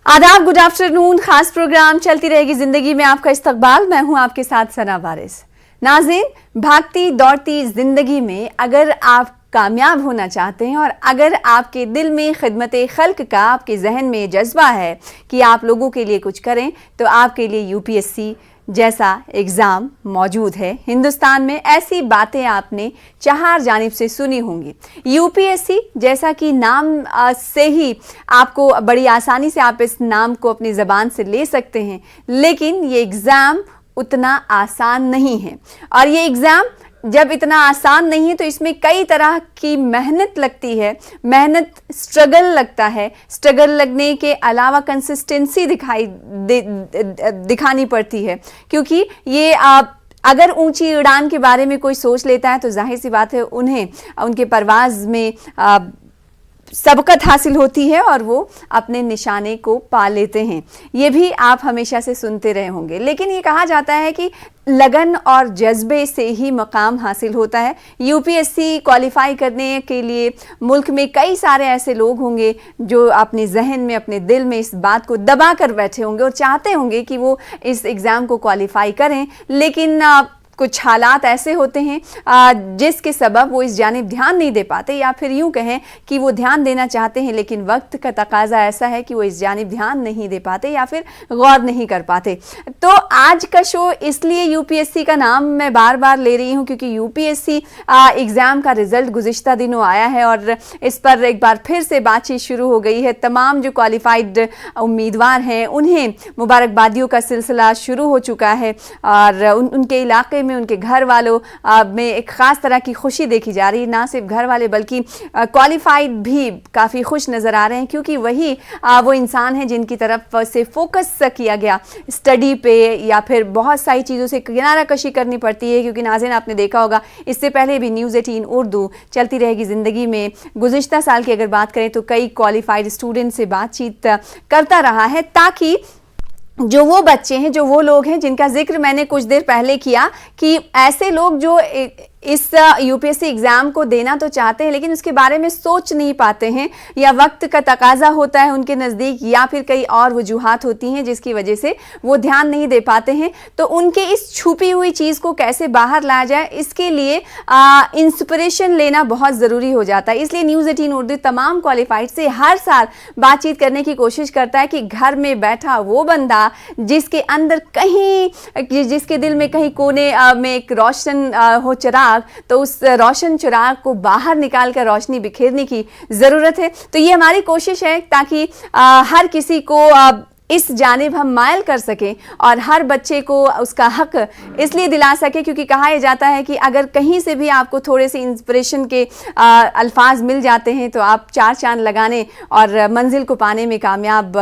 आदाब, good afternoon. खास programme चलती रहेगी जिंदगी में आपका इस्तकबाल। मैं हूं आपके साथ सना वारिस। नाज़रीन, भागती दौड़ती जिंदगी में अगर आप कामयाब होना चाहते हैं और अगर आपके दिल में खिदमत खल्क का, आपके जहन में जज्बा है कि आप लोगों के लिए कुछ करें, तो आपके लिए यूपीएससी जैसा एग्ज़ाम मौजूद है। हिंदुस्तान में ऐसी बातें आपने चार जानिब से सुनी होंगी। यूपीएससी जैसा कि नाम से ही आपको बड़ी आसानी से आप इस नाम को अपनी ज़बान से ले सकते हैं, लेकिन ये एग्ज़ाम उतना आसान नहीं है। और ये एग्ज़ाम जब इतना आसान नहीं है तो इसमें कई तरह की मेहनत लगती है, मेहनत स्ट्रगल लगता है। स्ट्रगल लगने के अलावा कंसिस्टेंसी दिखानी पड़ती है, क्योंकि ये अगर ऊंची उड़ान के बारे में कोई सोच लेता है तो जाहिर सी बात है उन्हें उनके परवाज़ में सबकत हासिल होती है और वो अपने निशाने को पा लेते हैं। ये भी आप हमेशा से सुनते रहे होंगे। लेकिन ये कहा जाता है कि लगन और जज्बे से ही मकाम हासिल होता है। यूपीएससी क्वालिफाई करने के लिए मुल्क में कई सारे ऐसे लोग होंगे जो अपने जहन में, अपने दिल में इस बात को दबा कर बैठे होंगे और चाहते होंगे कि वो इस एग्ज़ाम को क्वालिफाई करें, लेकिन कुछ हालात ऐसे होते हैं जिसके सबब वो इस जानिब ध्यान नहीं दे पाते, या फिर यूं कहें कि वो ध्यान देना चाहते हैं लेकिन वक्त का तकाजा ऐसा है कि वो इस जानिब ध्यान नहीं दे पाते या फिर गौर नहीं कर पाते। तो आज का शो इसलिए यूपीएससी का नाम मैं बार बार ले रही हूं क्योंकि यूपीएससी एग्ज़ाम का रिज़ल्ट गुज़िश्ता दिनों आया है और इस पर एक बार फिर से बातचीत शुरू हो गई है। तमाम जो क्वालिफाइड उम्मीदवार हैं उन्हें मुबारकबादियों का सिलसिला शुरू हो चुका है और उनके इलाके में, उनके घर वालों में एक ख़ास तरह की खुशी देखी जा रही है। ना सिर्फ घर वाले बल्कि क्वालिफाइड भी काफ़ी खुश नज़र आ रहे हैं, क्योंकि वही वो इंसान है जिनकी तरफ से फोकस किया गया स्टडी पे या फिर बहुत सारी चीज़ों से किनारा कशी करनी पड़ती है। क्योंकि नाज़रीन, आपने देखा होगा इससे पहले भी न्यूज़ 18 उर्दू चलती रहेगी ज़िंदगी में गुज़िश्ता साल की अगर बात करें तो कई क्वालिफाइड स्टूडेंट से बातचीत करता रहा है, ताकि जो वो बच्चे हैं, जो वो लोग हैं जिनका जिक्र मैंने कुछ देर पहले किया कि ऐसे लोग जो इस यूपीएससी एग्ज़ाम को देना तो चाहते हैं लेकिन उसके बारे में सोच नहीं पाते हैं, या वक्त का तकाजा होता है उनके नज़दीक, या फिर कई और वजूहात होती हैं जिसकी वजह से वो ध्यान नहीं दे पाते हैं। तो उनके इस छुपी हुई चीज़ को कैसे बाहर लाया जाए, इसके लिए इंस्पिरेशन लेना बहुत ज़रूरी हो जाता है। इसलिए न्यूज़ 18 उर्दू तमाम क्वालिफाइड से हर साल बातचीत करने की कोशिश करता है कि घर में बैठा वो बंदा जिसके अंदर कहीं, जिसके दिल में कहीं कोने में एक रोशन हो चिराग, तो उस रोशन चिराग को बाहर निकाल कर रोशनी बिखेरने की ज़रूरत है। तो ये हमारी कोशिश है ताकि हर किसी को इस जानिब हम मायल कर सकें और हर बच्चे को उसका हक इसलिए दिला सके, क्योंकि कहा यह जाता है कि अगर कहीं से भी आपको थोड़े से इंस्पिरेशन के अल्फाज मिल जाते हैं तो आप चार चांद लगाने और मंजिल को पाने में कामयाब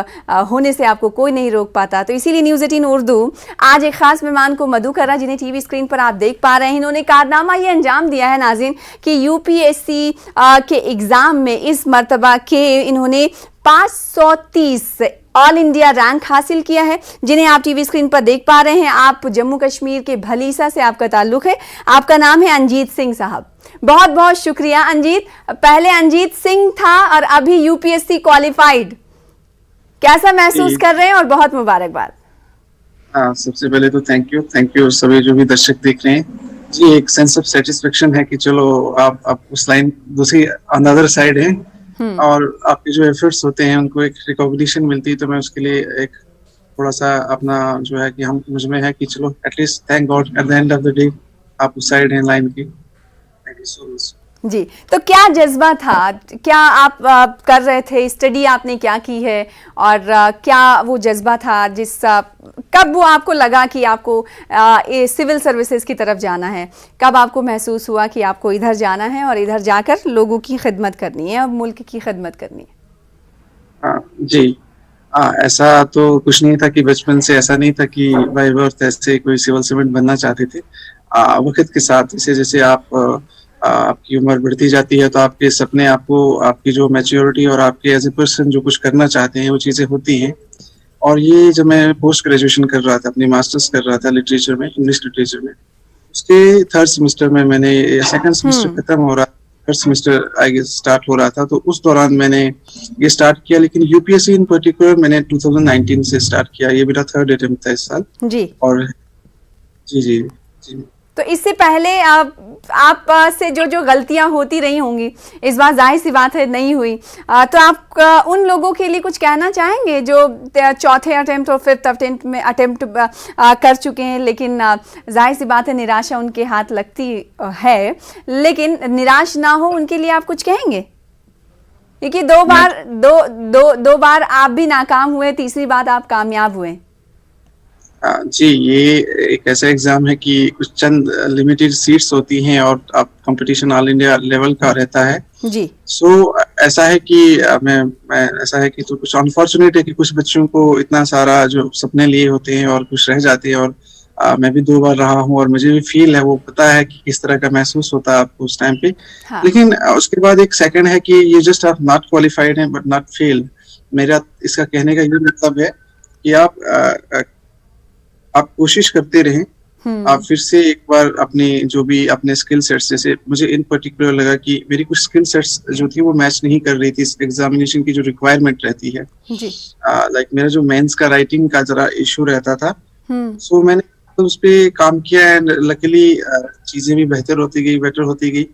होने से आपको कोई नहीं रोक पाता। तो इसीलिए न्यूज़ 18 उर्दू आज एक ख़ास मेहमान को मधु करा, जिन्हें टीवी स्क्रीन पर आप देख पा रहे हैं, इन्होंने कारनामा ये अंजाम दिया है नाज़रीन कि यूपीएससी के एग्ज़ाम में इस मरतबा के इन्होंने 530 ऑल इंडिया रैंक हासिल किया है, जिन्हें आप टीवी स्क्रीन पर देख पा रहे हैं। आप जम्मू कश्मीर के भलीसा से आपका ताल्लुक है, आपका नाम है अंजीत सिंह साहब। बहुत बहुत शुक्रिया अंजीत। पहले अंजीत सिंह था और अभी यूपीएससी क्वालिफाइड, कैसा महसूस कर रहे हैं? और बहुत मुबारकबाद। सबसे पहले तो थैंक यू सभी जो भी दर्शक देख रहे हैं जी। एक सेंस ऑफ सेटिस्फेक्शन है कि चलो आप उस लाइन दूसरी अनदर साइड है और आपके जो एफर्ट्स होते हैं उनको एक रिकॉग्निशन मिलती है। तो मैं उसके लिए एक थोड़ा सा अपना जो है कि हम मुझमें है कि चलो at least thank God at the end of the day आप उस साइड हैं लाइन की। थैंक यू सो मच जी। तो क्या जज्बा था, क्या आप कर रहे थे, स्टडी आपने क्या की है और क्या वो जज्बा था कब वो आपको लगा कि आपको सिविल सर्विसेज की तरफ जाना है? कब आपको महसूस हुआ कि आपको इधर जाना है और इधर जाकर लोगों की खिदमत करनी है और मुल्क की खिदमत करनी है? जी ऐसा तो कुछ नहीं था कि बचपन से ऐसा नहीं था कि बाय बर्थ ऐसे कोई सिविल सर्वेंट बनना चाहते थे। वक्त के साथ जैसे जैसे आपकी उम्र बढ़ती जाती है तो आपके सपने, आपको आपकी जो मैच्योरिटी और आपके एज ए पर्सन जो कुछ करना चाहते हैं वो चीज़ें होती हैं। और ये जब मैं पोस्ट ग्रेजुएशन कर रहा था, अपनी मास्टर्स कर रहा था लिटरेचर में, इंग्लिश लिटरेचर में, उसके थर्ड सेमेस्टर में मैंने सेकंड सेमेस्टर खत्म हो रहा third semester I guess start हो रहा था, तो उस दौरान मैंने ये स्टार्ट किया। लेकिन यूपीएससी इन पर्टिकुलर मैंने 2019 से स्टार्ट किया, ये मेरा थर्ड अटेम्प्ट था इस साल। जी। और जी जी जी। तो इससे पहले आप से जो गलतियां होती रही होंगी, इस बार जाहिर सी बात है नहीं हुई, तो आप उन लोगों के लिए कुछ कहना चाहेंगे जो चौथे अटेम्प्ट और फिफ्थ अटेम्प्ट कर चुके हैं, लेकिन जाहिर सी बात है निराशा उनके हाथ लगती है, लेकिन निराश ना हो उनके लिए आप कुछ कहेंगे? क्योंकि दो बार आप भी नाकाम हुए, तीसरी बार आप कामयाब हुए। जी, ये एक ऐसा एग्जाम है कि कुछ चंद लिमिटेड सीट्स होती हैं और आप कंपटीशन ऑल इंडिया लेवल का रहता है जी। सो ऐसा है कि मैं ऐसा है कि तो कुछ अनफॉर्चुनेट है कि कुछ बच्चों को इतना सारा जो सपने लिए होते हैं और कुछ रह जाते हैं। और मैं भी 2 बार रहा हूँ और मुझे भी फील है, वो पता है कि किस तरह का महसूस होता है आपको उस टाइम पे। हाँ। लेकिन उसके बाद एक सेकंड है कि ये जस्ट आप नॉट क्वालिफाइड हैं बट नॉट फेल। मेरा इसका कहने का ये मतलब है कि आप कोशिश करते रहें। आप फिर से एक बार अपने जो भी अपने स्किल सेट्स, जैसे मुझे इन पर्टिकुलर लगा कि मेरी कुछ स्किल सेट्स जो थी वो मैच नहीं कर रही थी इस एग्जामिनेशन की जो रिक्वायरमेंट रहती है। लाइक मेरा जो मेंस का राइटिंग का जरा इशू रहता था, सो मैंने तो उस पे काम किया एंड लकीली चीजें भी बेटर होती गई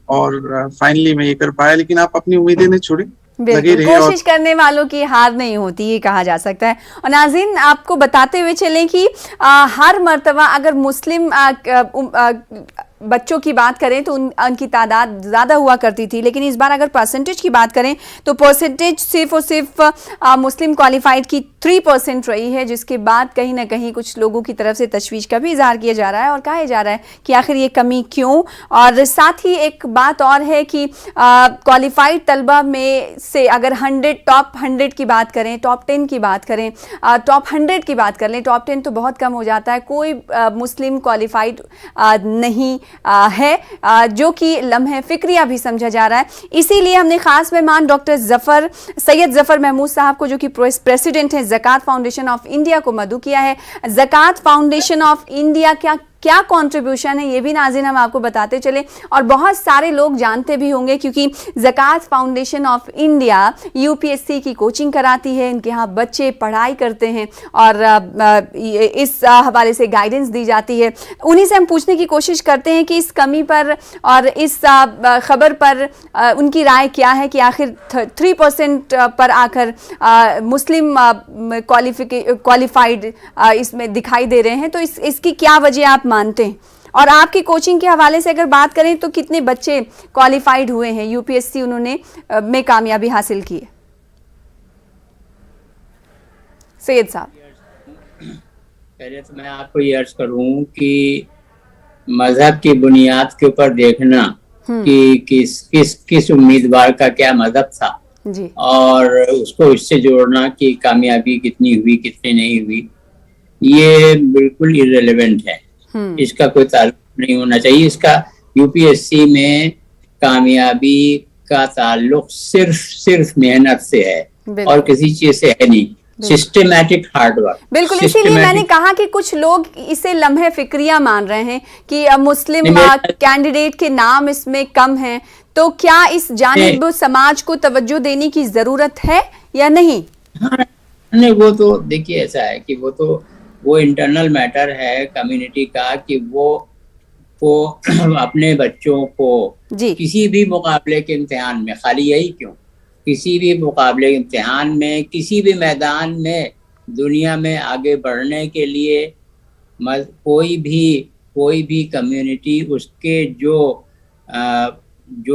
और फाइनली मैं ये कर पाया। लेकिन आप अपनी उम्मीदें नहीं छोड़ें, लगे रहे। कोशिश करने वालों की हार नहीं होती, ये कहा जा सकता है। और नाज़रीन, आपको बताते हुए चलें कि हर मर्तबा अगर मुस्लिम बच्चों की बात करें तो उनकी तादाद ज़्यादा हुआ करती थी, लेकिन इस बार अगर परसेंटेज की बात करें तो परसेंटेज सिर्फ और सिर्फ मुस्लिम क्वालिफाइड की 3% रही है, जिसके बाद कहीं ना कहीं कुछ लोगों की तरफ से तशवीश का भी इजहार किया जा रहा है और कहा जा रहा है कि आखिर ये कमी क्यों। और साथ ही एक बात और है कि क्वालिफाइड तलबा में से अगर टॉप 100 की बात करें, टॉप 10 की बात करें, टॉप 100 की बात कर लें, टॉप 10 तो बहुत कम हो जाता है, कोई मुस्लिम क्वालिफाइड नहीं है, जो कि लम्हे फिक्रिया भी समझा जा रहा है। इसीलिए हमने खास मेहमान डॉक्टर सैयद जफर महमूद साहब को, जो कि प्रेसिडेंट हैं ज़कात फाउंडेशन ऑफ इंडिया, को मदऊ किया है। ज़कात फाउंडेशन ऑफ इंडिया क्या कंट्रीब्यूशन है ये भी नाज़रीन हम आपको बताते चले, और बहुत सारे लोग जानते भी होंगे क्योंकि ज़कात फाउंडेशन ऑफ इंडिया यूपीएससी की कोचिंग कराती है, इनके यहाँ बच्चे पढ़ाई करते हैं और इस हवाले से गाइडेंस दी जाती है। उन्हीं से हम पूछने की कोशिश करते हैं कि इस कमी पर और इस खबर पर उनकी राय क्या है कि आखिर 3% पर आकर मुस्लिम क्वालिफाइड इसमें दिखाई दे रहे हैं, तो इसकी क्या वजह आप मानते हैं? और आपकी कोचिंग के हवाले से अगर बात करें तो कितने बच्चे क्वालिफाइड हुए हैं, यूपीएससी उन्होंने में कामयाबी हासिल की है? सैयद साहब। पहले तो मैं आपको ये अर्ज करूं कि मजहब की बुनियाद के ऊपर देखना कि किस उम्मीदवार का क्या मजहब था जी, और उसको इससे जोड़ना कि कामयाबी कितनी हुई कितनी नहीं हुई, ये बिल्कुल इर्रेलेवेंट है। इसका कोई ताल्लुक नहीं होना चाहिए। इसका यूपीएससी में कामयाबी का ताल्लुक सिर्फ मेहनत से है और किसी चीज से है नहीं। Systematic hard work. बिल्कुल, इसीलिए मैंने कहा कि कुछ लोग इसे लम्हे फिक्रिया मान रहे हैं कि मुस्लिम कैंडिडेट के नाम इसमें कम हैं, तो क्या इस जानिब समाज को तवज्जो देने की जरूरत है या नहीं? हाँ, नहीं, वो तो देखिए ऐसा है कि वो इंटरनल मैटर है कम्युनिटी का कि वो अपने बच्चों को किसी भी मुकाबले के इम्तिहान में, खाली यही क्यों, किसी भी मुकाबले इम्तिहान में, किसी भी मैदान में दुनिया में आगे बढ़ने के लिए कोई भी कम्युनिटी उसके जो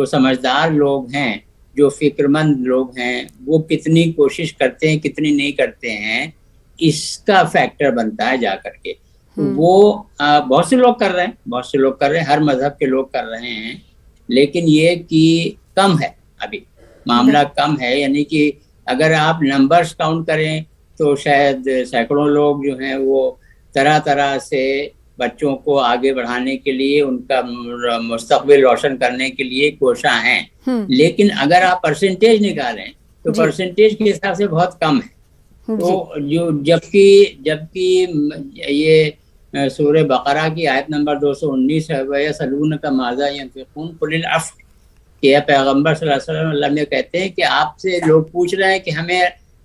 समझदार लोग हैं, जो फिक्रमंद लोग हैं, वो कितनी कोशिश करते हैं कितनी नहीं करते हैं, इसका फैक्टर बनता है जा करके। वो बहुत से लोग कर रहे हैं, हर मजहब के लोग कर रहे हैं, लेकिन ये कि कम है, अभी मामला कम है। यानी कि अगर आप नंबर्स काउंट करें तो शायद सैकड़ों लोग जो हैं वो तरह तरह से बच्चों को आगे बढ़ाने के लिए, उनका मुस्तकबिल रोशन करने के लिए कोशिश हैं, लेकिन अगर आप परसेंटेज निकालें तो परसेंटेज के हिसाब से बहुत कम है। तो जबकि ये सूरह बकरा की आयत नंबर 219 है, वह सलून का माज़ा यंफिकून कुल अफ़, किया। पैगंबर सल्लल्लाहु अलैहि वसल्लम अल्लाह में कहते हैं कि आपसे लोग पूछ रहे हैं कि हमें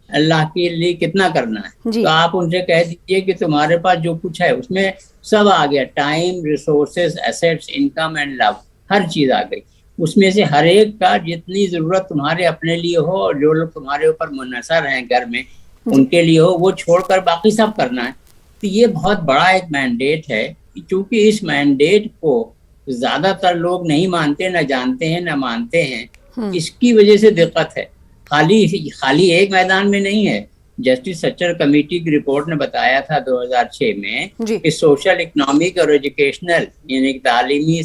अल्लाह के लिए कितना करना है, जी। तो आप उनसे कह दीजिए कि तुम्हारे पास जो कुछ है उसमें सब आ गया, time, resources, assets, income and love, हर चीज आ गई। उसमें से हर एक का जितनी जरूरत तुम्हारे अपने लिए हो और जो लोग तुम्हारे ऊपर मुनहसर हैं घर में उनके लिए हो, वो छोड़कर बाकी सब करना है। तो ये बहुत बड़ा एक मैंडेट है, क्योंकि इस मैंडेट को ज्यादातर लोग नहीं मानते, न जानते हैं, न मानते हैं। इसकी वजह से दिक्कत है। खाली एक मैदान में नहीं है। जस्टिस सच्चर कमेटी की रिपोर्ट ने बताया था 2006 में कि सोशल, इकोनॉमिक और एजुकेशनल, यानी तालीमी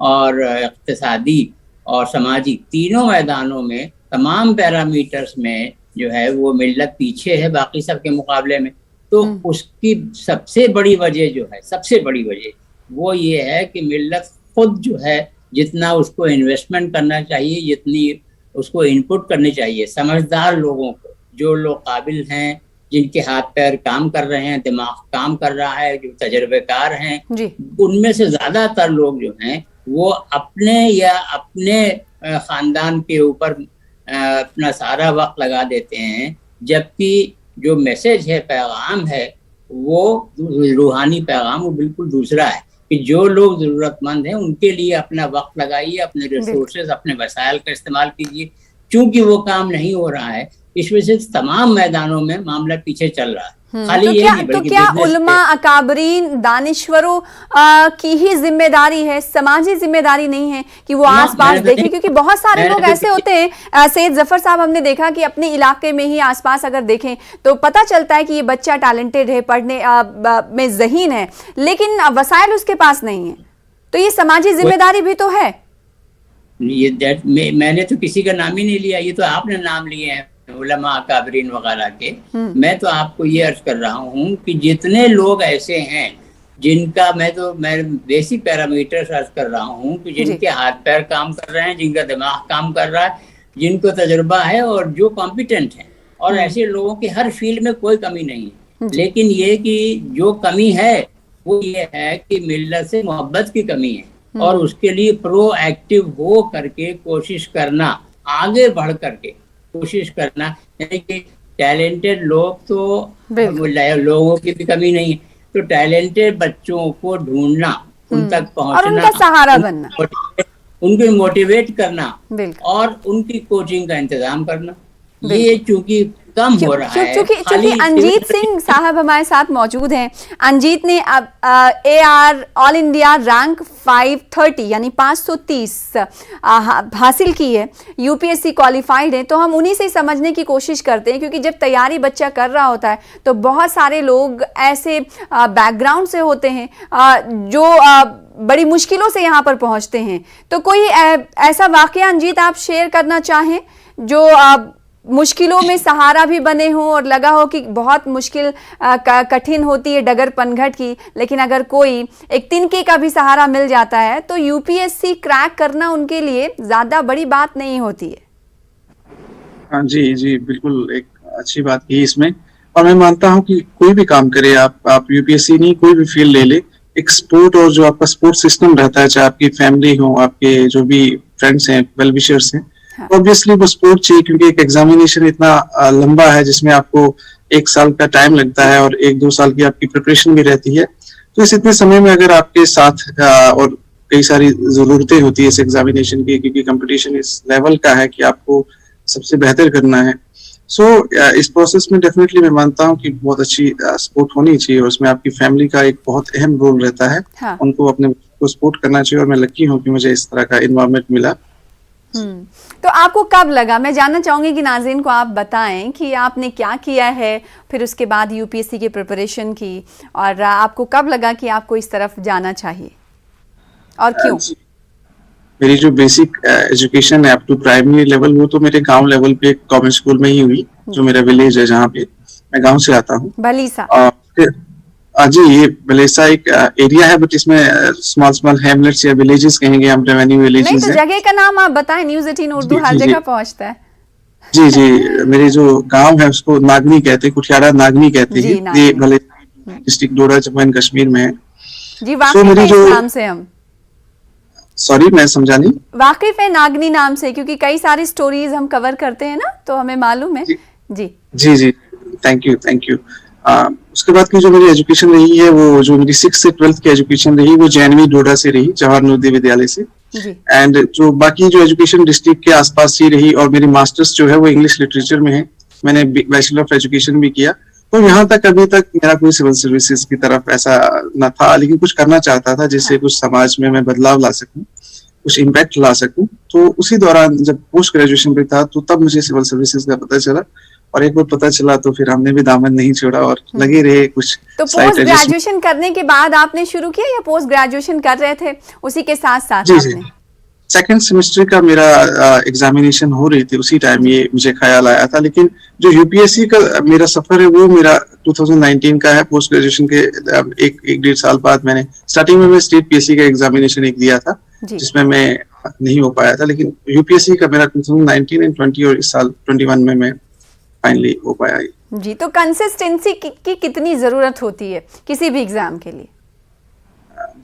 और इक्तिसादी और समाजी, तीनों मैदानों में तमाम पैरामीटर्स में जो है वो मिल्लत पीछे है बाकी सब के मुकाबले में। तो उसकी सबसे बड़ी वजह जो है, सबसे बड़ी वजह वो ये है कि मिल्लत खुद जो है जितना उसको इन्वेस्टमेंट करना चाहिए, जितनी उसको इनपुट करनी चाहिए, समझदार लोगों को, जो लोग काबिल हैं, जिनके हाथ पैर काम कर रहे हैं, दिमाग काम कर रहा है, जो तजर्बेकार हैं, उनमें से ज्यादातर लोग जो हैं वो अपने या अपने खानदान के ऊपर अपना सारा वक्त लगा देते हैं, जबकि जो मैसेज है, पैगाम है, वो रूहानी पैगाम वो बिल्कुल दूसरा है कि जो लोग जरूरतमंद हैं उनके लिए अपना वक्त लगाइए, अपने रिसोर्सेज, अपने वसाइल का इस्तेमाल कीजिए। चूंकि वो काम नहीं हो रहा है, इस वजह से तमाम मैदानों में मामला पीछे चल रहा है। खाली तो ये क्या, नहीं, तो क्या उलमा, अकाबरीन, दानिश्वरों की ही जिम्मेदारी है, समाजी जिम्मेदारी नहीं है कि वो आसपास देखें? क्योंकि बहुत सारे लोग ऐसे होते हैं, सैयद जफर साहब, हमने देखा कि अपने इलाके में ही आसपास अगर देखें तो पता चलता है कि ये बच्चा टैलेंटेड है, पढ़ने में ज़हीन है, लेकिन वसाइल उसके पास नहीं है। तो ये समाजी जिम्मेदारी भी तो है। मैंने तो किसी का नाम ही नहीं लिया, ये तो आपने नाम लिए हैं उलमा, अकाबरीन वगैरह के। मैं तो आपको ये अर्ज कर रहा हूँ कि जितने लोग ऐसे हैं जिनका मैं बेसिक पैरामीटर्स अर्ज कर रहा हूँ कि जिनके हाथ पैर काम कर रहे हैं, जिनका दिमाग काम कर रहा है, जिनको तजुर्बा है और जो कॉम्पिटेंट हैं, और ऐसे लोगों की हर फील्ड में कोई कमी नहीं है। लेकिन ये कि जो कमी है वो ये है कि मिल्लत से मोहब्बत की कमी है, और उसके लिए प्रोएक्टिव हो करके कोशिश करना, आगे बढ़ करके कोशिश करना। यानी कि टैलेंटेड लोग तो लोगों की भी कमी नहीं है, तो टैलेंटेड बच्चों को ढूंढना, उन तक पहुंचना और उनका सहारा बनना, उनको मोटिवेट करना और उनकी कोचिंग का इंतजाम करना, ये चूंकि कम हो रहा है। क्योंकि अंजीत सिंह साहब हमारे साथ मौजूद हैं। अंजीत ने AR ऑल इंडिया रैंक 530 यानी 530 हासिल की है, UPSC क्वालिफाइड है। तो हम उन्हीं से समझने की कोशिश करते हैं, क्योंकि जब तैयारी बच्चा कर रहा होता है तो बहुत सारे लोग ऐसे बैकग्राउंड से होते हैं जो बड़ी मुश्किलों से यहाँ पर पहुँचते हैं। तो कोई ऐसा वाकया अंजीत आप शेयर करना चाहें जो मुश्किलों में सहारा भी बने हों, और लगा हो कि बहुत मुश्किल कठिन होती है डगर पनघट की, लेकिन अगर कोई एक तिनके का भी सहारा मिल जाता है तो UPSC क्रैक करना उनके लिए ज्यादा बड़ी बात नहीं होती है? हाँ जी जी, बिल्कुल एक अच्छी बात की इसमें। और मैं मानता हूँ कि कोई भी काम करे, आप UPSC नहीं, कोई भी फील्ड ले ले, एक स्पोर्ट और जो आपका स्पोर्ट सिस्टम रहता है, चाहे आपकी फैमिली हो, आपके जो भी फ्रेंड्स हैं, वेल विशर्स हैं, ऑब्वियसली वो स्पोर्ट चाहिए, क्योंकि एक एग्जामिनेशन इतना लंबा है जिसमें आपको 1 साल का टाइम लगता है और 1-2 साल की आपकी प्रिपरेशन भी रहती है। तो इस इतने समय में अगर आपके साथ और कई सारी जरूरतें होती है इस एग्जामिनेशन की, क्योंकि कंपटीशन इस लेवल का है कि आपको सबसे बेहतर करना है। इस प्रोसेस में डेफिनेटली मैं मानता हूँ कि बहुत अच्छी सपोर्ट होनी चाहिए, और उसमें आपकी फैमिली का एक बहुत अहम रोल रहता है। उनको अपने को सपोर्ट करना चाहिए, और मैं लकी हूँ कि मुझे इस तरह का इन्वायरमेंट मिला। तो आपको कब लगा, मैं जानना चाहूंगी कि नाज़रीन को आप बताएं कि आपने क्या किया है, फिर उसके बाद UPSC की प्रिपरेशन की, और आपको कब लगा कि आपको इस तरफ जाना चाहिए और क्यों? मेरी जो बेसिक एजुकेशन है अप टू प्राइमरी लेवल, वो तो मेरे गांव लेवल पे कॉन्वेंट स्कूल में ही हुई, जो मेरा विलेज है, जहाँ पे मैं गांव से आता हूँ, भलीसा। जी, ये भलेसा एक एरिया है, बट इसमें स्मॉल हैमलेट्स या विलेजेस कहेंगे हम, रेवेन्यू विलेजेस नहीं, तो जगह का नाम आप बताएं, न्यूज़ 18 उर्दू हर जगह पहुंचता है। जी जी, मेरे जो गांव है उसको नागनी कहते हैं, कुठियाड़ा नागनी कहते हैं। ये Bhalessa district Doda Jammu and Kashmir में है। जी, वाकई में इस नाम से हम सॉरी, मैं समझा नहीं। वाकिफ है नागनी नाम से, क्योंकि कई सारी स्टोरीज हम कवर करते हैं ना, तो हमें मालूम है। जी जी जी, थैंक यू थैंक यू। उसके बाद की जो मेरी एजुकेशन रही है, वो जो मेरी 6 से 12th की एजुकेशन रही, वो JNV डोडा से रही, जवाहर नवोदय विद्यालय से। एंड जो बाकी जो एजुकेशन डिस्ट्रिक्ट के आसपास ही रही, और मेरी मास्टर्स जो है वो इंग्लिश लिटरेचर में है। मैंने बैचलर ऑफ एजुकेशन भी किया। तो यहाँ तक अभी तक मेरा कोई सिविल सर्विसेज की तरफ ऐसा न था, लेकिन कुछ करना चाहता था जिससे कुछ समाज में मैं बदलाव ला सकूं, कुछ इम्पैक्ट ला सकूं। तो उसी दौरान जब पोस्ट ग्रेजुएशन पे था, तो तब मुझे सिविल सर्विसेज का पता चला, और एक बार पता चला तो फिर हमने भी दामन नहीं छोड़ा और लगे रहे कुछ। तो पोस्ट ग्रेजुएशन करने के बाद आपने शुरू किया, या पोस्ट ग्रेजुएशन कर रहे थे उसी के साथ साथ? जी जी, सेकेंड सेमेस्टर का मेरा एग्जामिनेशन हो रही थी, उसी टाइम ये मुझे ख्याल आया था। लेकिन जो यूपीएससी का मेरा सफर है, वो मेरा 2019 का है। पोस्ट ग्रेजुएशन के एक डेढ़ साल बाद मैंने स्टार्टिंग में मैं स्टेट पीएससी का एग्जामिनेशन एक दिया था, जिसमें मैं नहीं हो पाया था। लेकिन यूपीएससी का मेरा 2019 एंड 20 और इस साल 21 में मैं फाइनली हो पाया जी। तो कंसिस्टेंसी की कितनी जरूरत होती है किसी भी एग्जाम के लिए?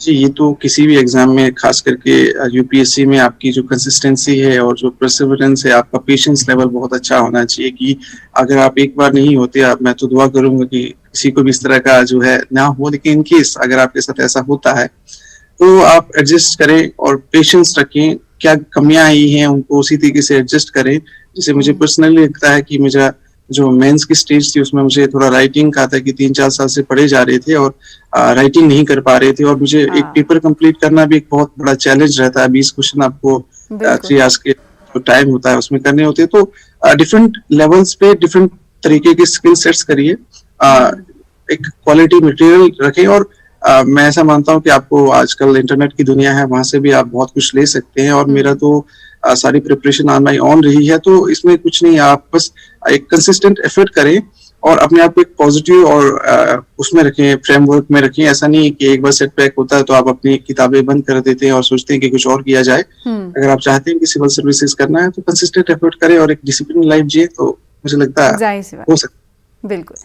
जी, ये तो किसी भी एग्जाम में, खास करके यूपीएससी में, आपकी जो कंसिस्टेंसी है और जो परसिवरेंस है, आपका पेशेंस लेवल बहुत अच्छा होना चाहिए। कि अगर आप एक बार नहीं होते, मैं तो दुआ करूंगा कि किसी को भी इस तरह का जो है ना हो, लेकिन इन केस अगर आपके साथ ऐसा होता है, तो आप एडजस्ट करें और पेशेंस रखें। क्या कमियां आई हैं उनको उसी तरीके से एडजस्ट करें। जैसे मुझे पर्सनली लगता है कि मेरा जो मेंस की स्टेज थी, उसमें मुझे थोड़ा राइटिंग का था कि 3-4 साल से पढ़े जा रहे थे और राइटिंग नहीं कर पा रहे थे, और मुझे एक पेपर कंप्लीट करना भी एक बहुत बड़ा चैलेंज रहता है। 20 क्वेश्चन आपको 3 आवर्स के जो टाइम होता है उसमें करने होते हैं। तो डिफरेंट लेवल्स पे डिफरेंट तरीके के स्किल सेट्स करिए, एक क्वालिटी मटेरियल रखें। और मैं ऐसा मानता हूँ कि आपको आजकल इंटरनेट की दुनिया है, वहां से भी आप बहुत कुछ ले सकते हैं। और मेरा तो सारी प्रिपरेशन ऑन माई ऑन रही है, तो इसमें कुछ नहीं, आप बस एक कंसिस्टेंट एफर्ट करें और अपने आप को एक पॉजिटिव और उसमें रखें, फ्रेमवर्क में रखें। ऐसा नहीं कि एक बार सेटबैक होता है तो आप अपनी किताबें बंद कर देते हैं और सोचते हैं कि कुछ और किया जाए। अगर आप चाहते हैं कि सिविल सर्विसेज करना है, तो कंसिस्टेंट एफर्ट करें और एक डिसिप्लिन लाइफ जिए, तो मुझे लगता है हो सकता है। बिल्कुल।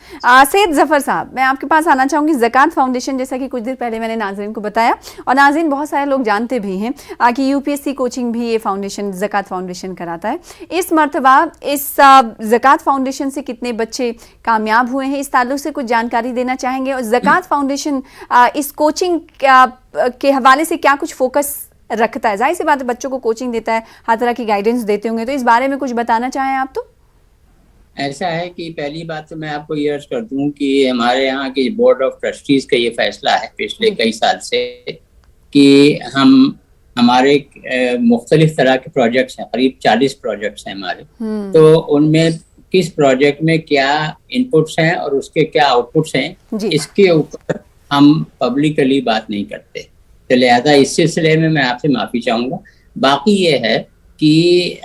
सैयद जफर साहब, मैं आपके पास आना चाहूँगी। ज़कात फाउंडेशन, जैसा कि कुछ देर पहले मैंने नाज़रीन को बताया, और नाज़रीन बहुत सारे लोग जानते भी हैं कि यूपीएससी कोचिंग भी ये फाउंडेशन, ज़कात फाउंडेशन कराता है। इस मर्तबा इस ज़कात फाउंडेशन से कितने बच्चे कामयाब हुए हैं, इस ताल्लुक से कुछ जानकारी देना चाहेंगे? और ज़कात फाउंडेशन इस कोचिंग के हवाले से क्या कुछ फोकस रखता है? जाहिर सी बात है, बच्चों को कोचिंग देता है, हर तरह की गाइडेंस देते होंगे, तो इस बारे में कुछ बताना चाहें आप? तो ऐसा है कि पहली बात तो मैं आपको ये अर्ज कर दूं कि हमारे यहाँ के बोर्ड ऑफ ट्रस्टीज का ये फैसला है पिछले कई साल से कि हमारे मुख्तलिफ तरह के प्रोजेक्ट्स हैं, करीब 40 प्रोजेक्ट्स हैं हमारे। तो उनमें किस प्रोजेक्ट में क्या इनपुट्स हैं और उसके क्या आउटपुट्स हैं, इसके ऊपर हम पब्लिकली बात नहीं करते। तो लिहाजा इस सिलसिले में मैं आपसे माफ़ी चाहूँगा। बाकी ये है कि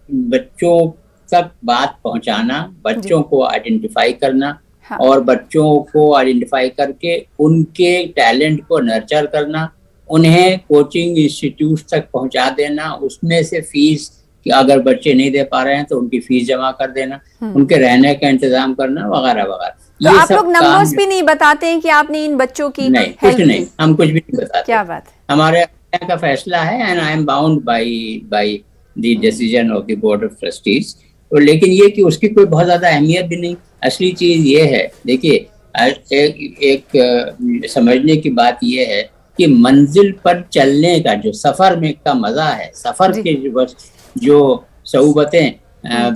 बच्चों तक बात पहुंचाना, बच्चों को आइडेंटिफाई करना, और बच्चों को आइडेंटिफाई करके उनके टैलेंट को नर्चर करना, उन्हें कोचिंग इंस्टीट्यूट तक पहुंचा देना, उसमें से फीस कि अगर बच्चे नहीं दे पा रहे हैं तो उनकी फीस जमा कर देना, उनके रहने का इंतजाम करना, वगैरह वगैरह। तो आप लोग नंबर्स भी नहीं बताते हैं कि आपने इन बच्चों की? नहीं, कुछ नहीं, हम कुछ भी नहीं बताते। क्या बात है। हमारे का फैसला है, and I am bound by the decision of the board of trustees. तो लेकिन ये कि उसकी कोई बहुत ज्यादा अहमियत भी नहीं। असली चीज ये है, देखिए, एक समझने की बात ये है कि मंजिल पर चलने का जो सफर में का मजा है, सफर के जो सऊबतें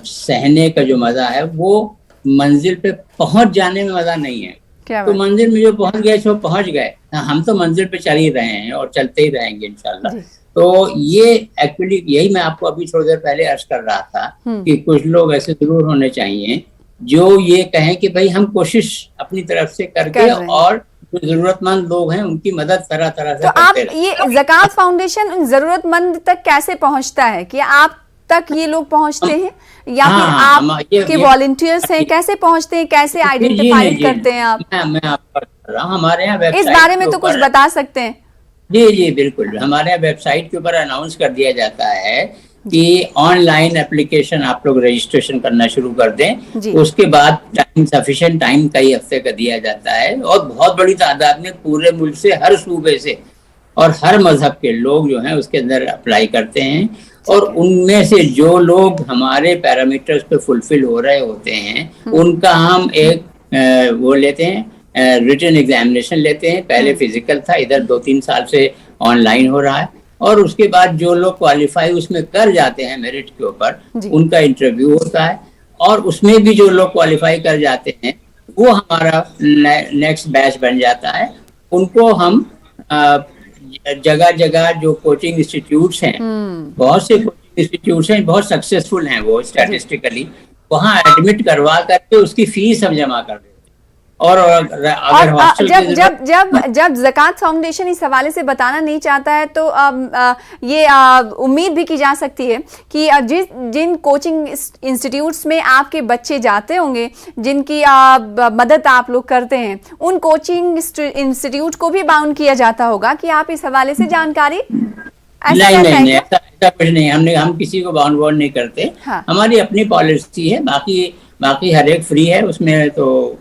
सहने का जो मजा है, वो मंजिल पे पहुंच जाने में मजा नहीं है। तो मंजिल में जो पहुंच गए सो पहुंच गए, हम तो मंजिल पे चल ही रहे हैं और चलते ही रहेंगे इंशाल्लाह। तो ये एक्चुअली यही मैं आपको अभी थोड़ी देर पहले अर्ज कर रहा था कि कुछ लोग ऐसे जरूर होने चाहिए जो ये कहें कि भाई हम कोशिश अपनी तरफ से करके और जो जरूरतमंद लोग हैं उनकी मदद तरह तरह से तो आप ये ज़कात फाउंडेशन उन जरूरतमंद तक कैसे पहुंचता है? कि आप तक ये लोग पहुंचते हैं या फिर आपके वॉलंटियर्स हैं? कैसे पहुंचते हैं, कैसे आइडेंटिफाई करते हैं आप? मैं आपको बता रहा हूं, हमारे यहाँ इस बारे में तो कुछ बता सकते हैं? जी बिल्कुल, हमारे यहाँ वेबसाइट के ऊपर अनाउंस कर दिया जाता है कि ऑनलाइन एप्लीकेशन आप लोग रजिस्ट्रेशन करना शुरू कर दें। उसके बाद टाइम, सफिशिएंट टाइम कई हफ्ते का दिया जाता है, और बहुत बड़ी तादाद में पूरे मुल्क से, हर सूबे से और हर मजहब के लोग जो हैं उसके अंदर अप्लाई करते हैं, और उनमें से जो लोग हमारे पैरामीटर्स पे फुलफिल हो रहे होते हैं उनका हम एक वो लेते हैं, रिटन एग्जामिनेशन लेते हैं। पहले फिजिकल था, इधर 2-3 साल से ऑनलाइन हो रहा है, और उसके बाद जो लोग क्वालिफाई उसमें कर जाते हैं मेरिट के ऊपर, उनका इंटरव्यू होता है, और उसमें भी जो लोग क्वालिफाई कर जाते हैं वो हमारा नेक्स्ट बैच बन जाता है। उनको हम जगह जगह जो कोचिंग इंस्टीट्यूट्स हैं, बहुत से कोचिंग इंस्टीट्यूट्स हैं, बहुत सक्सेसफुल हैं वो स्टैटिस्टिकली, वहाँ एडमिट करवा करके उसकी फीस हम जमा कर देते हैं। और अगर हॉस्टल जब ज़कात फाउंडेशन इस हवाले से बताना नहीं चाहता है तो ये उम्मीद भी की जा सकती है कि जिन कोचिंग इंस्टीट्यूट्स में आपके बच्चे जाते होंगे, जिनकी मदद आप लोग करते हैं, उन कोचिंग इंस्टीट्यूट को भी बाउंड किया जाता होगा कि आप इस हवाले से जानकारी नहीं, ऐसा कुछ नहीं। हम किसी को बाउंड नहीं करते। हाँ। हमारी अपनी पॉलिसी है, बाकी हर एक फ्री है उसमें। तो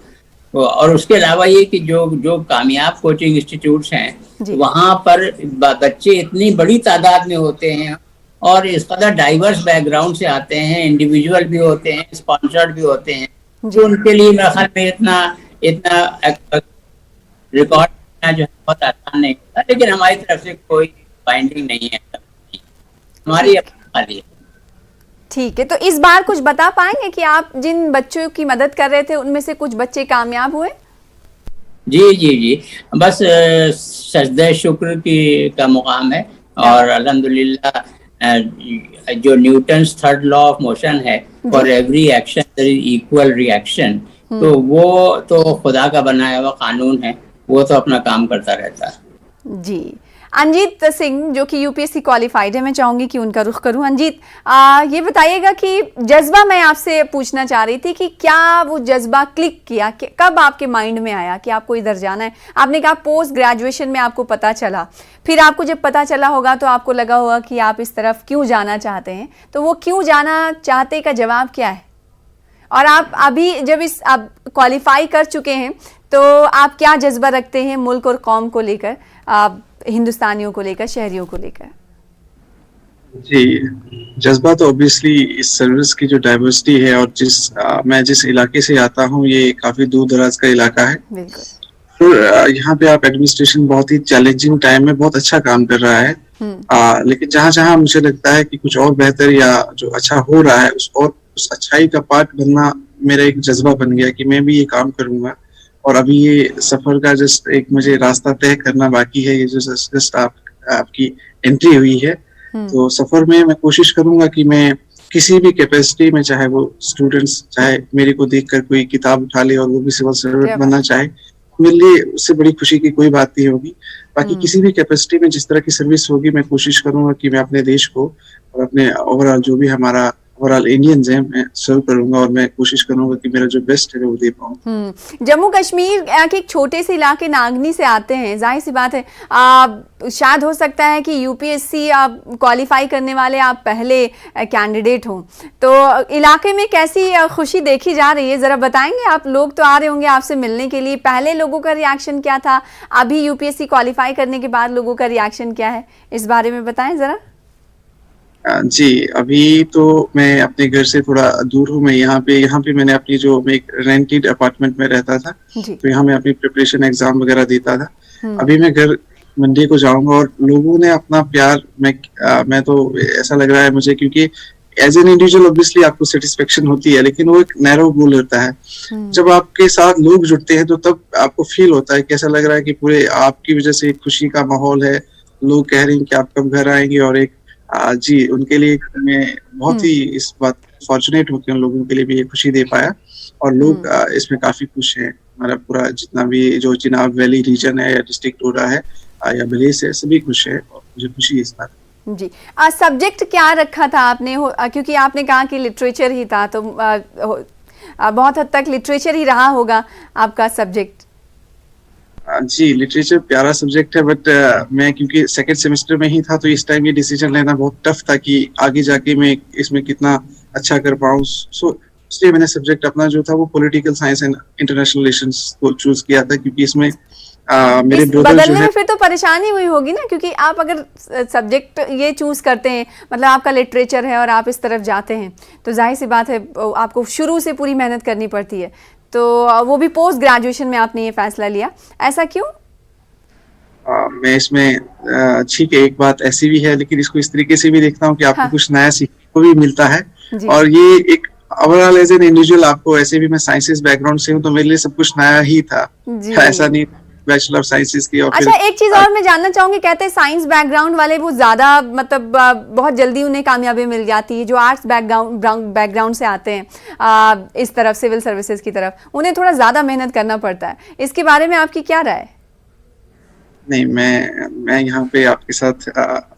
और उसके अलावा ये कि जो कामयाब कोचिंग इंस्टीट्यूट्स हैं वहाँ पर बच्चे इतनी बड़ी तादाद में होते हैं और इस कदर डाइवर्स बैकग्राउंड से आते हैं, इंडिविजुअल भी होते हैं, स्पॉन्सर्ड भी होते हैं, जो उनके लिए मेरे ख्याल में इतना रिकॉर्ड करना जो है बहुत आसान नहीं होता। लेकिन हमारी तरफ से कोई बाइंडिंग नहीं है, हमारी अपनी है। ठीक है, तो इस बार कुछ बता पाएंगे कि आप जिन बच्चों की मदद कर रहे थे उनमें से कुछ बच्चे कामयाब हुए? जी, बस सजदे शुक्र का मुकाम है, और अल्हम्दुलिल्लाह जो Newton's third law of motion है, for every action there is equal reaction, तो वो तो खुदा का बनाया हुआ कानून है, वो तो अपना काम करता रहता है। जी, अंजीत सिंह जो कि यूपीएससी क्वालिफाइड है, मैं चाहूंगी कि उनका रुख करूं। अंजीत, ये बताइएगा कि जज्बा, मैं आपसे पूछना चाह रही थी कि क्या वो जज्बा क्लिक किया, कब आपके माइंड में आया कि आपको इधर जाना है? आपने कहा पोस्ट ग्रेजुएशन में आपको पता चला, फिर आपको जब पता चला होगा तो आपको लगा होगा कि आप इस तरफ क्यों जाना चाहते हैं, तो वो क्यों जाना चाहते का जवाब क्या है? और आप अभी जब आप क्वालिफाई कर चुके हैं तो आप क्या जज्बा रखते हैं मुल्क और कौम को लेकर, हिंदुस्तानियों को लेकर, शहरियों को लेकर? जी, जज्बा तो ऑब्वियसली इस सर्विस की जो डाइवर्सिटी है और मैं जिस इलाके से आता हूँ, ये काफी दूर दराज का इलाका है। बिल्कुल। तो यहाँ पे आप एडमिनिस्ट्रेशन बहुत ही चैलेंजिंग टाइम में बहुत अच्छा काम कर रहा है, लेकिन जहाँ मुझे लगता है कि कुछ और बेहतर या जो अच्छा हो रहा है उस अच्छाई का पार्ट बनना मेरा एक जज्बा बन गया कि मैं भी ये काम करूंगा। और अभी ये सफर का जस्ट एक मुझे रास्ता तय करना बाकी है, ये जो जस्ट आपकी एंट्री हुई है, तो सफर में मैं कोशिश करूंगा कि मैं किसी भी कैपेसिटी में, चाहे वो स्टूडेंट्स चाहे मेरे को देखकर कोई किताब उठा ले और वो भी सिविल सर्वेंट बनना चाहे, मेरे लिए उससे बड़ी खुशी की कोई बात नहीं होगी। बाकी किसी भी कैपेसिटी में जिस तरह की सर्विस होगी, मैं कोशिश करूंगा कि मैं अपने देश को और अपने ओवरऑल जो भी हमारा ओवरऑल इंडियंस हैं, मैं सर्व करूंगा और मैं कोशिश करूंगा कि मेरा जो बेस्ट है वो दे पाऊं। जम्मू कश्मीर के एक छोटे से इलाके नागनी से आते हैं, जाहिर सी बात है शायद हो सकता है कि यूपीएससी क्वालिफाई करने वाले आप पहले कैंडिडेट हों, तो इलाके में कैसी खुशी देखी जा रही है, जरा बताएंगे आप? लोग तो आ रहे होंगे आपसे मिलने के लिए, पहले लोगों का रिएक्शन क्या था, अभी यूपीएससी क्वालिफाई करने के बाद लोगों का रिएक्शन क्या है, इस बारे में बताएं जरा। जी, अभी तो मैं अपने घर से थोड़ा दूर हूँ। मैं यहाँ पे मैंने अपनी मैं एक रेंटेड अपार्टमेंट में रहता था, तो यहाँ मैं अपनी प्रिपरेशन एग्जाम वगैरह देता था। अभी मैं घर मंडे को जाऊंगा और लोगों ने अपना प्यार, मैं तो ऐसा लग रहा है मुझे, क्योंकि एज एन इंडिविजुअल ऑब्वियसली आपको सेटिस्फेक्शन होती है, लेकिन वो एक नैरो गोल होता है। जब आपके साथ लोग जुड़ते हैं तो तब आपको फील होता है कि ऐसा लग रहा है कि पूरे आपकी वजह से एक खुशी का माहौल है, लोग कह रहे हैं कि आप कब घर आएंगे, और एक जी उनके लिए मैं बहुत ही इस बात फॉर्चुनेट हूँ कि उन लोगों के लिए भी ये खुशी दे पाया, और लोग इसमें काफी खुश हैं। हमारा पूरा जितना भी जो चिनाब वैली रीजन है या डिस्ट्रिक्ट टोडा है या बलेस है, सभी खुश है और मुझे खुशी है इस बात। जी, सब्जेक्ट क्या रखा था आपने? क्योंकि आपने कहा कि लिटरेचर ही था, तो बहुत हद तक लिटरेचर ही रहा होगा आपका सब्जेक्ट। जी, लिटरेचर प्यारा सब्जेक्ट है, बट मैं क्योंकि सेकंड सेमेस्टर में ही था, तो इस टाइम ये डिसीजन लेना बहुत टफ था कि आगे जाके मैं इसमें कितना अच्छा कर पाऊँ। इसलिए मैंने सब्जेक्ट अपना जो था वो political science and international relations को चूज किया था, क्योंकि इसमें मेरे इस ब्रदर जो बदलने है में फिर तो परेशानी हुई होगी ना, क्योंकि आप अगर सब्जेक्ट ये चूज करते हैं, मतलब आपका लिटरेचर है और आप इस तरफ जाते हैं, तो जाहिर सी बात है आपको शुरू से पूरी मेहनत करनी पड़ती है। तो वो भी पोस्ट ग्रेजुएशन में आपने ये फैसला लिया, ऐसा क्यों? मैं इसमें ठीक है, एक बात ऐसी भी है, लेकिन इसको इस तरीके से भी देखता हूँ कि आपको हाँ। कुछ नया सीखने को भी मिलता है। जी। और ये एक ओवरऑल एज एन इंडिविजुअल, आपको ऐसे भी मैं साइंसेस बैकग्राउंड से हूँ, तो मेरे लिए सब कुछ नया ही था। जी। ऐसा नहीं बैचलर ऑफ साइंसेस की और अच्छा, फिर एक चीज और मैं जानना चाहूंगी, कहते हैं साइंस बैकग्राउंड वाले वो ज्यादा मतलब बहुत जल्दी उन्हें कामयाबी मिल जाती है, जो आर्ट्स बैकग्राउंड से आते हैं इस तरफ सिविल सर्विसेज की तरफ, उन्हें थोड़ा ज्यादा मेहनत करना पड़ता है। इसके बारे में आपकी क्या राय है? नहीं, मैं यहाँ पे आपके साथ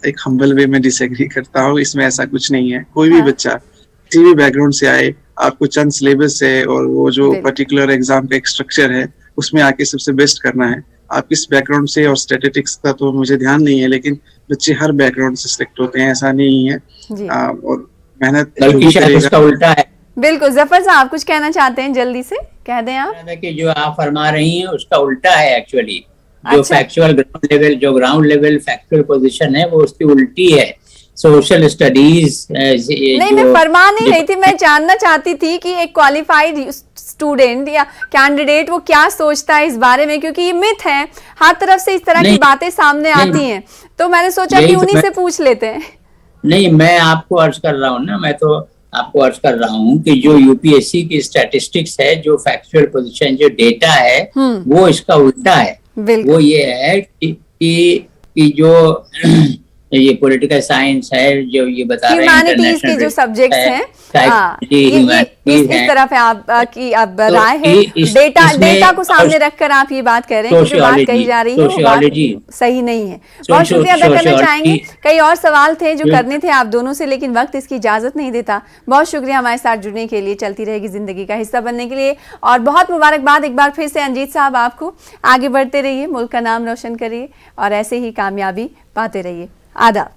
एक हम्बल वे में डिसएग्री करता हूँ। इसमें ऐसा कुछ नहीं है। कोई भी हाँ। बच्चा किसी भी बैकग्राउंड से आए, आपको चंद सिलेबस है और वो जो बिल्कुल। पर्टिकुलर एग्जाम का एक स्ट्रक्चर है, उसमें आके सबसे बेस्ट करना है। आप किस बैकग्राउंड से और स्टैटिस्टिक्स का तो मुझे ध्यान नहीं है, लेकिन बच्चे हर बैकग्राउंड से सिलेक्ट होते हैं, ऐसा नहीं है। जी। और मेहनत जो बल्कि भी शायद करेगा, उसका उल्टा है। बिल्कुल, जफर साहब कुछ कहना चाहते हैं, जल्दी से कह दें आप। कि जो आप फरमा रही हैं उसका उल्टा है एक्चुअली। जो अच्छा। Factual ground level factual position है वो उसकी उल्टी है। सोशल स्टडीज नहीं, मैं फरमा नहीं रही थी, मैं जानना चाहती थी कि एक क्वालिफाइड स्टूडेंट या कैंडिडेट वो क्या सोचता है इस बारे में, क्योंकि ये मिथ है, हर तरफ से इस तरह की बातें सामने आती हैं, तो मैंने सोचा कि उन्हीं से पूछ लेते हैं। नहीं, मैं आपको अर्ज कर रहा हूँ ना, मैं तो आपको अर्ज कर रहा हूँ कि जो यूपीएससी की स्टैटिस्टिक्स है, जो फैक्चुअल पोजीशन, जो डेटा है, वो इसका उल्टा है। वो ये है कि जो ये पॉलिटिकल साइंस है, जो ये बता रहे हैं ह्यूमैनिटीज के जो सब्जेक्ट्स हैं, इस तरफ है आपकी अब राय है। डेटा को सामने रखकर आप ये बात कह रहे हैं कि जो बात कही जा रही है वो बात सही नहीं है। बहुत शुक्रिया अदा करना चाहेंगे। कई और सवाल थे जो करने थे आप दोनों से, लेकिन वक्त इसकी इजाजत नहीं देता। बहुत शुक्रिया हमारे साथ जुड़ने के लिए, चलती रहेगी जिंदगी का हिस्सा बनने के लिए, और बहुत मुबारकबाद एक बार फिर से अंजीत साहब आपको। आगे बढ़ते रहिए, मुल्क का नाम रोशन करिए और ऐसे ही कामयाबी पाते रहिए। आदाब।